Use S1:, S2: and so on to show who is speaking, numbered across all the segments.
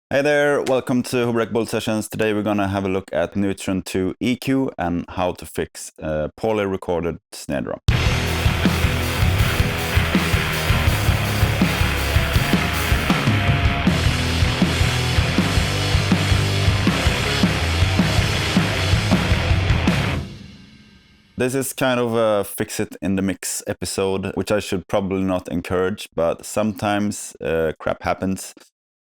S1: Hey there, welcome to HoboRec Build Sessions. Today we're gonna have a look at Neutron 2 EQ and how to fix a poorly recorded snare drum. This is kind of a fix it in the mix episode, which I should probably not encourage, but sometimes crap happens.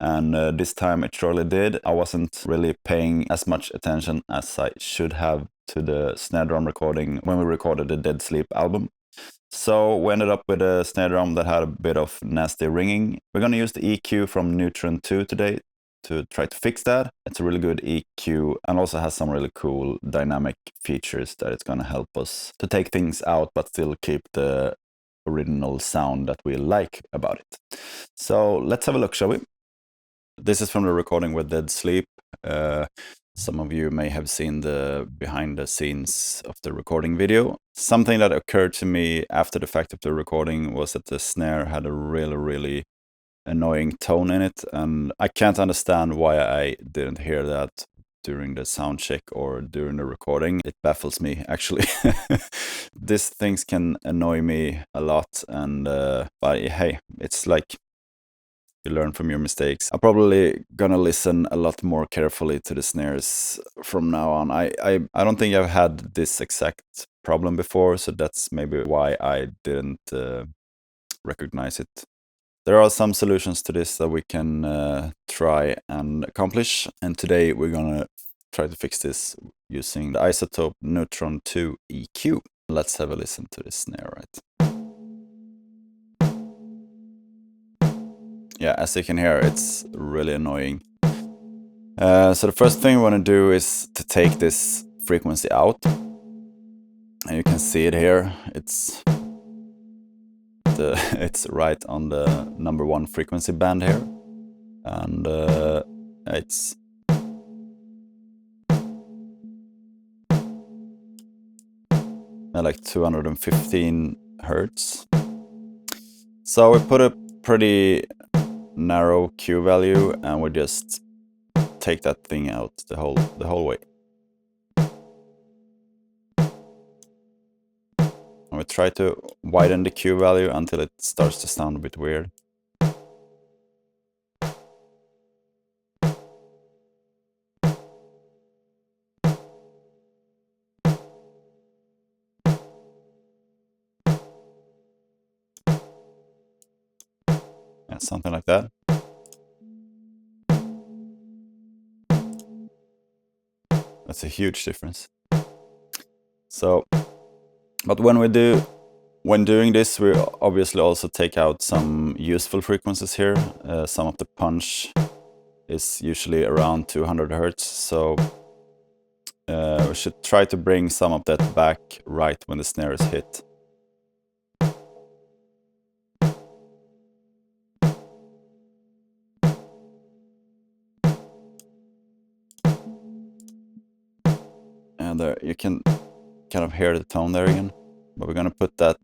S1: And this time it surely did. I wasn't really paying as much attention as I should have to the snare drum recording when we recorded the Dead Sleep album. So we ended up with a snare drum that had a bit of nasty ringing. We're going to use the EQ from Neutron 2 today to try to fix that. It's a really good EQ and also has some really cool dynamic features that it's going to help us to take things out but still keep the original sound that we like about it. So let's have a look, shall we? This is from the recording with Dead Sleep. Some of you may have seen the behind the scenes of the recording video. Something that occurred to me after the fact of the recording was that the snare had a really annoying tone in it, and I can't understand why I didn't hear that during the sound check or during the recording. It baffles me, actually. These things can annoy me a lot, and but hey, it's like you learn from your mistakes. I'm probably gonna listen a lot more carefully to the snares from now on. I don't think I've had this exact problem before, so that's maybe why I didn't recognize it. There are some solutions to this that we can try and accomplish, and today we're gonna try to fix this using the Isotope Neutron 2 EQ. Let's have a listen to this snare, right? Yeah, as you can hear, it's really annoying. So the first thing we want to do is to take this frequency out. And you can see it here. It's right on the number 1 frequency band here. And it's like 215 hertz. So we put a pretty narrow Q value and we just take that thing out the whole way. And we try to widen the Q value until it starts to sound a bit weird. Yeah, something like that. That's a huge difference. So, but when doing this, we obviously also take out some useful frequencies here. Some of the punch is usually around 200 hertz, so we should try to bring some of that back right when the snare is hit. And there you can kind of hear the tone there again, but we're gonna put that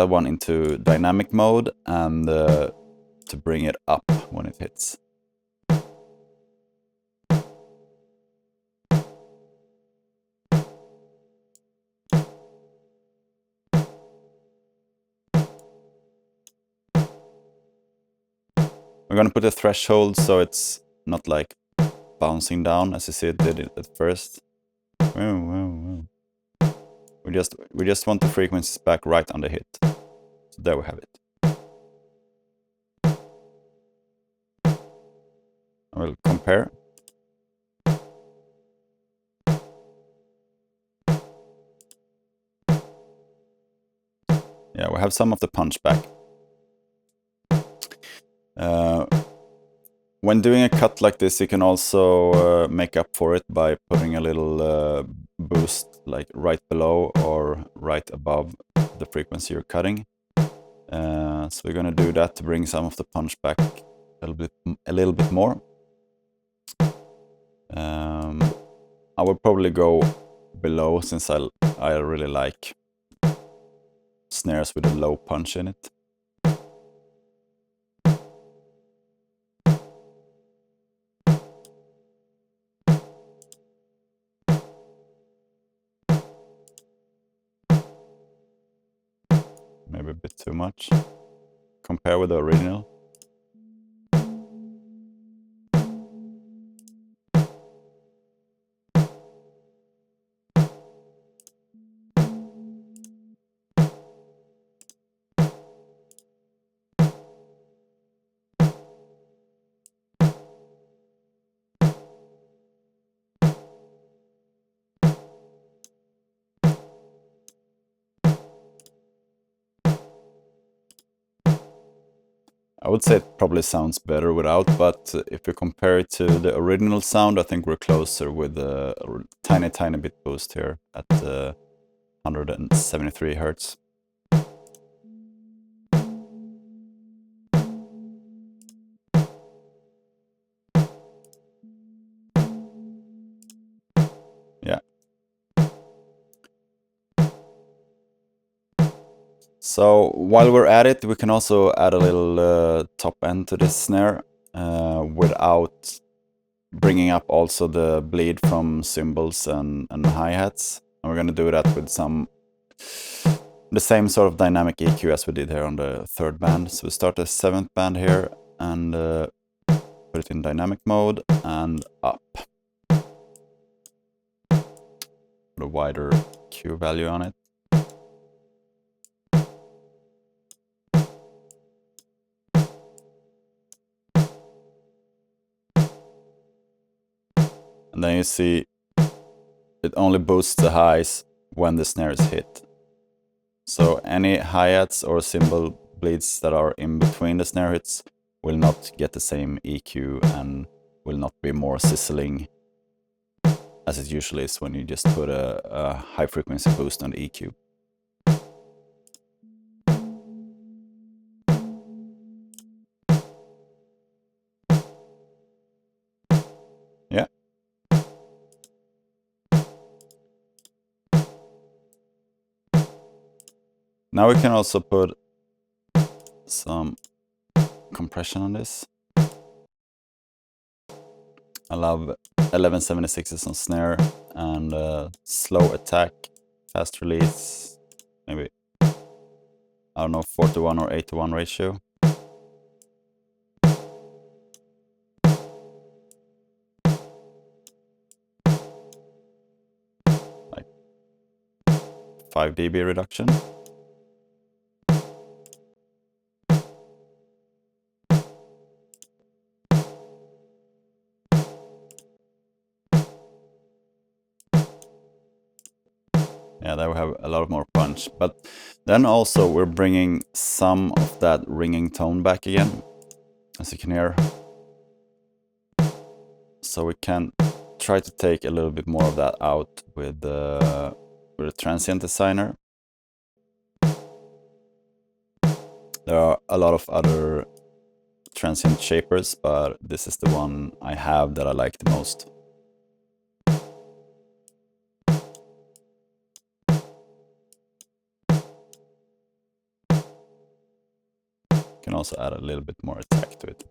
S1: one into dynamic mode and to bring it up when it hits. We're gonna put a threshold so it's not like bouncing down as you see it did at first. We just want the frequencies back right on the hit. So there we have it. I will compare. Yeah, we have some of the punch back. When doing a cut like this, you can also make up for it by putting a little boost like right below or right above the frequency you're cutting. So we're gonna do that to bring some of the punch back a little bit more. I would probably go below since I really like snares with a low punch in it. too much. Compare with the original. I would say it probably sounds better without, but if you compare it to the original sound, I think we're closer with a tiny bit boost here at 173 hertz. Yeah. So while we're at it, we can also add a little top end to this snare without bringing up also the bleed from cymbals and hi-hats. And we're going to do that with the same sort of dynamic EQ as we did here on the third band. So we start the seventh band here and put it in dynamic mode and up. Put a wider Q value on it. And then you see it only boosts the highs when the snare is hit. So any hi-hats or cymbal bleeds that are in between the snare hits will not get the same EQ and will not be more sizzling as it usually is when you just put a high frequency boost on the EQ. Yeah. Now we can also put some compression on this. I love 1176s on snare and slow attack, fast release, maybe, I don't know, 4:1 or 8:1 ratio. Like 5 dB reduction. Yeah, there we have a lot more punch. But then also we're bringing some of that ringing tone back again, as you can hear. So we can try to take a little bit more of that out with the transient designer. There are a lot of other transient shapers, but this is the one I have that I like the most. Can also add a little bit more attack to it.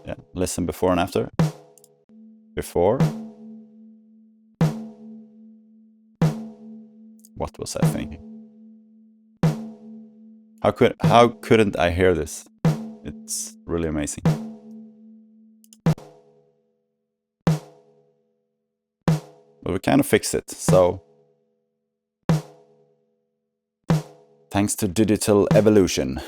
S1: Yeah, listen before and after. Before. What was I thinking? How couldn't I hear this? It's really amazing. But we kind of fixed it, so thanks to digital evolution.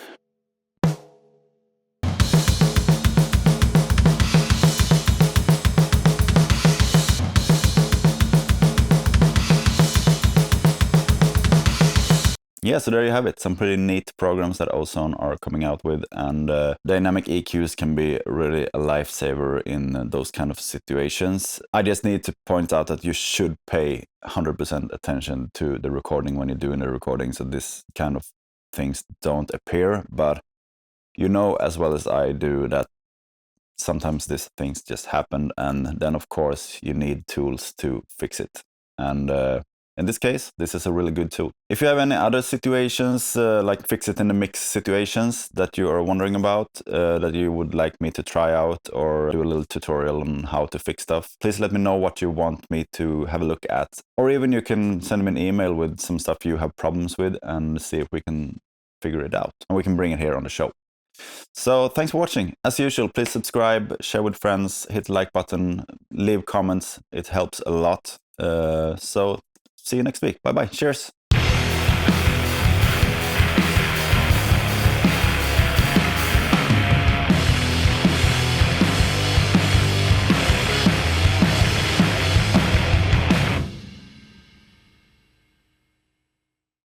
S1: Yeah, so there you have it. Some pretty neat programs that Ozone are coming out with, and dynamic EQs can be really a lifesaver in those kind of situations. I just need to point out that you should pay 100% attention to the recording when you're doing the recording, so this kind of things don't appear, but you know as well as I do that sometimes these things just happen, and then of course you need tools to fix it. And In this case, this is a really good tool. If you have any other situations, like fix it in the mix situations that you are wondering about, that you would like me to try out or do a little tutorial on how to fix stuff, please let me know what you want me to have a look at. Or even you can send me an email with some stuff you have problems with and see if we can figure it out. And we can bring it here on the show. So thanks for watching. As usual, please subscribe, share with friends, hit the like button, leave comments. It helps a lot. So see you next week. Bye bye. Cheers.